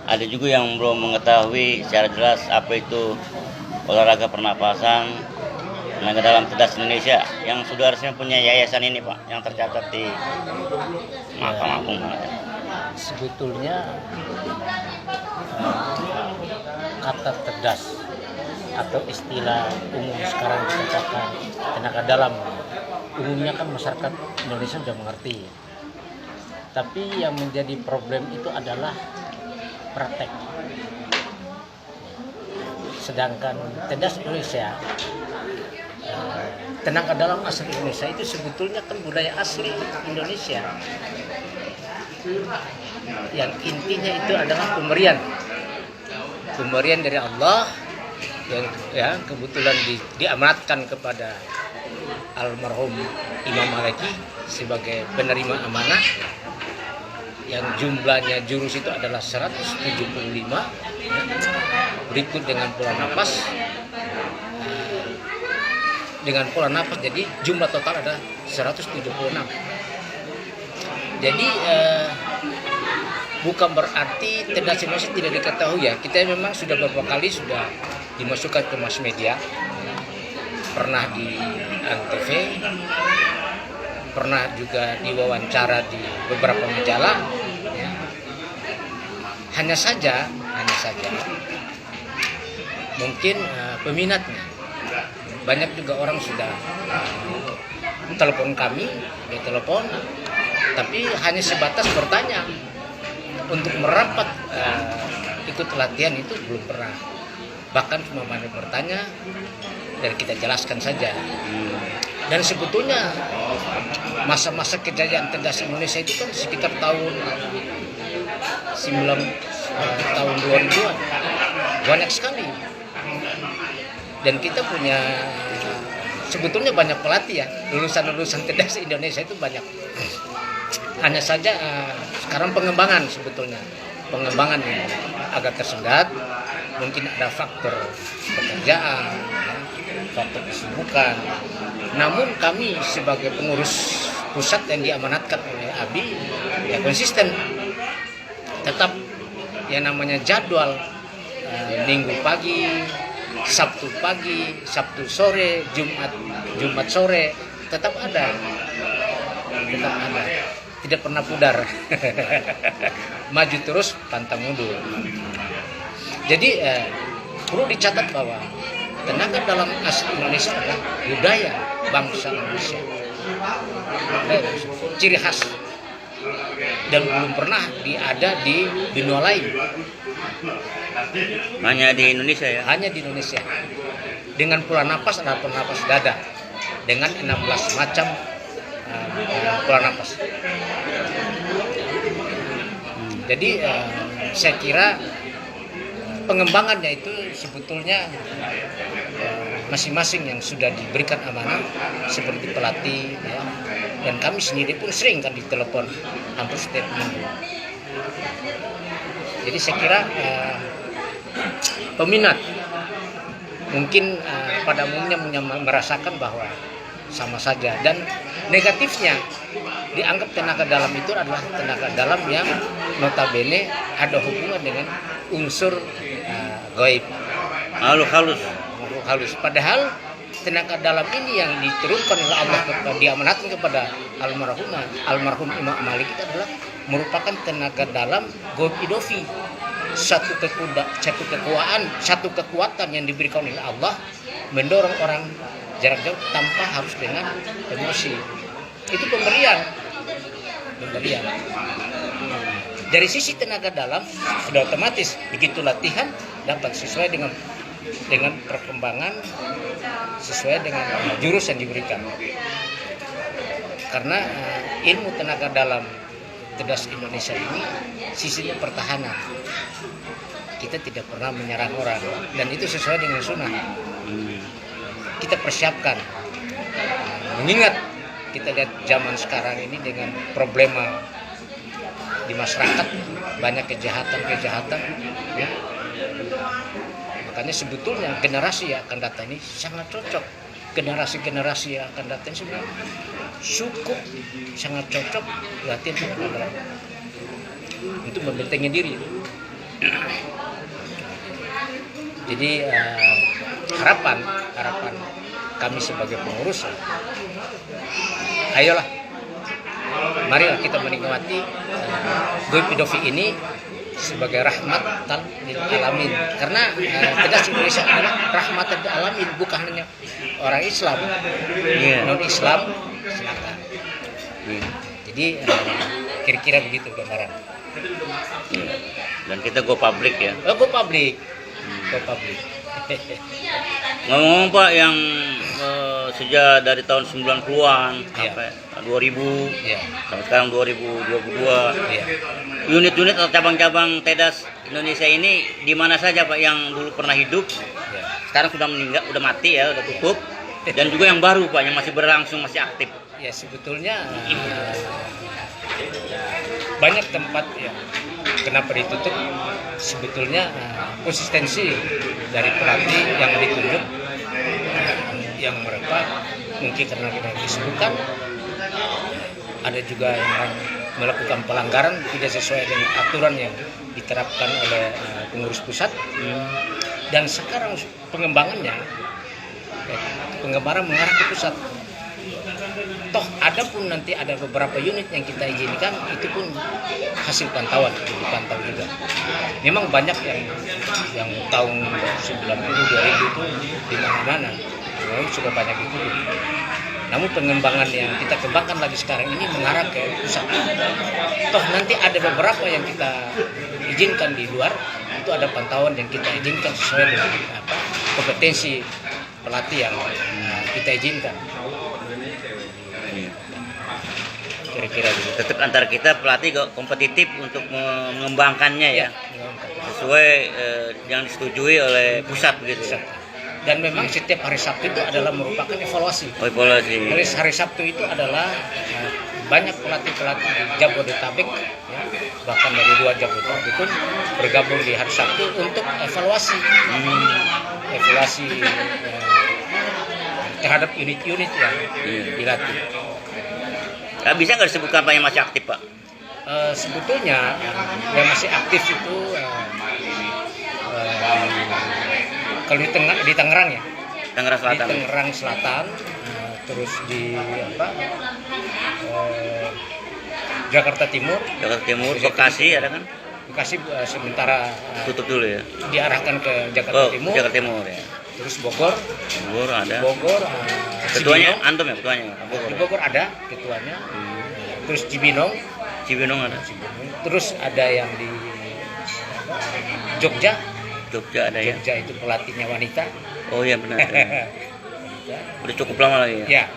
Ada juga yang belum mengetahui secara jelas apa itu olahraga pernapasan tenaga dalam cerdas Indonesia yang sudah resmi punya yayasan ini Pak, yang tercatat di Mahkamah Agung. Sebetulnya kata cerdas atau istilah umum sekarang dikatakan tenaga dalam, umumnya kan masyarakat Indonesia sudah mengerti. Tapi yang menjadi problem itu adalah praktek. Sedangkan cerdas Indonesia, tenaga dalam asli Indonesia itu sebetulnya kan budaya asli Indonesia. Yang intinya itu adalah pemberian dari Allah yang kebetulan diamanatkan kepada almarhum Imam Maliki sebagai penerima amanah, yang jumlahnya jurus itu adalah 175, berikut dengan pola nafas, jadi jumlah total ada 176. Jadi bukan berarti cerdas Indonesia tidak diketahui ya. Kita memang sudah beberapa kali sudah dimasukkan ke mass media, pernah di Antv, pernah juga diwawancara di beberapa majalah. Hanya saja mungkin peminatnya banyak juga orang sudah telepon kami, tapi hanya sebatas bertanya. Untuk merapat ikut latihan itu belum pernah, bahkan cuma banyak bertanya dan kita jelaskan saja. Dan sebetulnya masa-masa kejayaan cerdas Indonesia itu kan sekitar tahun 2000-an, banyak sekali. Dan kita punya sebetulnya banyak pelatih ya, lulusan cerdas Indonesia itu banyak. Hanya saja sekarang pengembangan yang agak tersendat, mungkin ada faktor pekerjaan, faktor kesibukan. Namun kami sebagai pengurus pusat yang diamanatkan oleh ABI ya konsisten, tetap yang namanya jadwal Minggu pagi, Sabtu pagi, Sabtu sore, Jumat sore tetap ada. Tidak pernah pudar. Maju terus, pantang mundur. Jadi perlu dicatat bahwa tenaga dalam asli Indonesia adalah budaya bangsa Indonesia, ciri khas, dan belum pernah ada di benua lain. Hanya di Indonesia ya? Hanya di Indonesia. Dengan pola napas adalah pola napas dada dengan 16 macam pola napas. Jadi saya kira pengembangannya itu sebetulnya masing-masing yang sudah diberikan amanah seperti pelatih ya, dan kami sendiri pun sering kan ditelepon hampir setiap minggu. Jadi saya kira peminat mungkin pada umumnya merasakan bahwa sama saja, dan negatifnya dianggap tenaga dalam itu adalah tenaga dalam yang notabene ada hubungan dengan unsur gaib, makhluk halus. Padahal tenaga dalam ini yang diturunkan oleh Allah, diamanatkan kepada almarhum Imam Malik itu adalah merupakan tenaga dalam gaib idofi, satu kekuatan yang diberikan oleh Allah mendorong orang jarak jauh tanpa harus dengan emosi. Itu pemberian. Dari sisi tenaga dalam sudah otomatis begitu latihan dapat sesuai dengan perkembangan, sesuai dengan jurus yang diberikan. Karena ilmu tenaga dalam cerdas Indonesia ini sisinya pertahanan. Kita tidak pernah menyerang orang, dan itu sesuai dengan sunnah. Kita persiapkan, mengingat kita lihat zaman sekarang ini dengan problema di masyarakat, banyak kejahatan ya. Makanya sebetulnya generasi yang akan datang ini sangat cocok. Generasi yang akan datang sebenarnya cukup sangat cocok latihan untuk membentengi diri. Jadi harapan kami sebagai pengurus, ayolah, marilah kita menikmati Goi Pidovi ini sebagai rahmatan lil alamin, karena Tedas Indonesia adalah rahmatan lil alamin, bukan hanya orang Islam, non Islam silakan. Jadi kira-kira begitu gambaran. Dan kita go public ya. Go public. Ngomong-ngomong Pak, yang sejak dari tahun 90-an sampai 2000 sampai sekarang 2022, unit-unit atau cabang-cabang Tedas Indonesia ini di mana saja Pak yang dulu pernah hidup, sekarang sudah meninggal, udah mati ya, udah tutup, dan juga yang baru Pak yang masih berlangsung, masih aktif. Ya sebetulnya banyak tempat yang kenapa ditutup, sebetulnya konsistensi dari pelatih yang ditunjuk, yang mereka mungkin karena kita disebutkan, ada juga yang melakukan pelanggaran tidak sesuai dengan aturan yang diterapkan oleh pengurus pusat. Dan sekarang pengembangannya mengarah ke pusat. Toh ada pun nanti ada beberapa unit yang kita izinkan, itu pun hasil pantauan, dipantau juga. Memang banyak yang tahun 90 2000 itu di mana-mana, memang sudah banyak itu. Namun pengembangan yang kita kembangkan lagi sekarang ini mengarah ke pusat. Toh nanti ada beberapa yang kita izinkan di luar, itu ada pantauan yang kita izinkan sesuai dengan kompetensi pelatih yang kita izinkan. Kira-kira gitu. Tetap antara kita pelatih kompetitif untuk mengembangkannya ya, sesuai yang disetujui oleh pusat begitu. Dan memang setiap hari Sabtu itu adalah merupakan evaluasi. Evaluasi. Hari Sabtu itu adalah banyak pelatih-pelatih di Jabodetabek, ya, bahkan dari luar Jabodetabek pun bergabung di hari Sabtu untuk evaluasi, terhadap unit-unit yang dilatih. Bisa nggak disebutkan Pak yang masih aktif Pak? Sebetulnya yang masih aktif itu kalau di Tangerang ya. Tangerang Selatan. Di Tangerang Selatan, terus di Jakarta Timur. Bekasi ada kan? Bekasi sementara tutup dulu ya. Diarahkan ke Jakarta Timur. Jakarta Timur ya. Terus Bogor ada. Ketuanya antum ya ketuanya. Di Bogor ada ketuanya. Terus Cibinong ada. Terus ada yang di Jogja ada ya. Jogja itu pelatihnya wanita. Oh iya benar. Udah cukup lama lagi ya. Ya.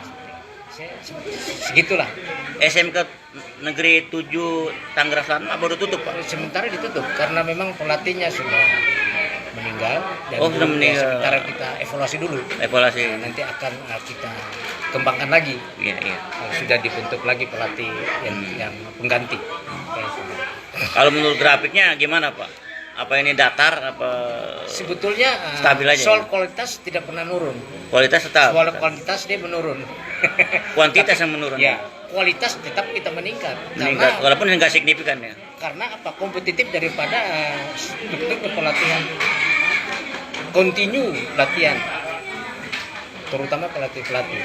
Segitulah. SMK Negeri 7 Tangerang Selatan baru tutup Pak. Sementara ditutup karena memang pelatihnya sudah meninggal dan sudah meninggal. Sementara kita evaluasi dulu. Nanti akan kita kembangkan lagi. Iya. Sudah dibentuk lagi pelatih yang pengganti. Kalau menurut grafiknya gimana Pak? Apa ini datar apa sebetulnya stabil aja? Soal kualitas tidak pernah menurun. Kualitas tetap. Soal kualitas dia menurun. Kuantitas yang menurun. Ya, kualitas tetap kita meningkat. Karena, walaupun nggak signifikan ya. Karena apa? Kompetitif daripada struktur kepelatihan. Continue latihan. Terutama pelatih-pelatih.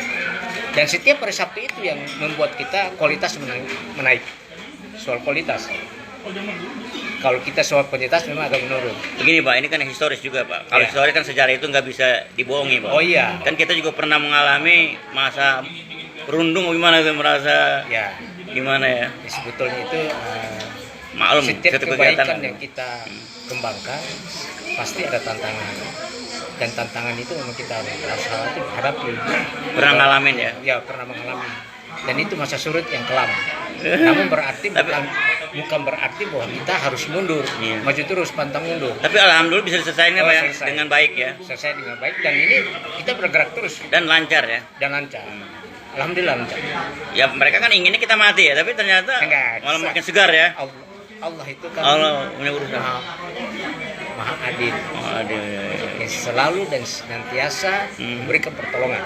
Dan setiap hari Sabtu itu yang membuat kita kualitas menaik. Soal kualitas. Kalau kita soal kuantitas memang agak menurun. Begini Pak, ini kan historis juga Pak. Kalau historis kan sejarah itu nggak bisa dibohongi Pak. Oh iya. Kan kita juga pernah mengalami masa perundung gimana merasa gimana ya. Sebetulnya itu maklum setiap kebaikan yang kita kembangkan pasti ada tantangan. Dan tantangan itu memang kita harus hadapi. Pernah ngalamin ya? Ya pernah mengalami. Dan itu masa surut yang kelam. Namun berarti bukan berarti bahwa kita harus mundur, maju terus, pantang mundur. Tapi alhamdulillah bisa diselesaikan Pak ya dengan baik ya. Selesai dengan baik dan ini kita bergerak terus dan lancar ya. Alhamdulillah lancar. Ya mereka kan inginnya kita mati ya, tapi ternyata malah makin segar ya. Allah itu kan punya urusan. Maha adil. Yang selalu dan senantiasa memberikan pertolongan.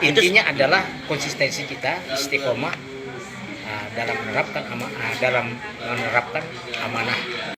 Intinya adalah konsistensi kita, istiqomah dalam menerapkan amanah.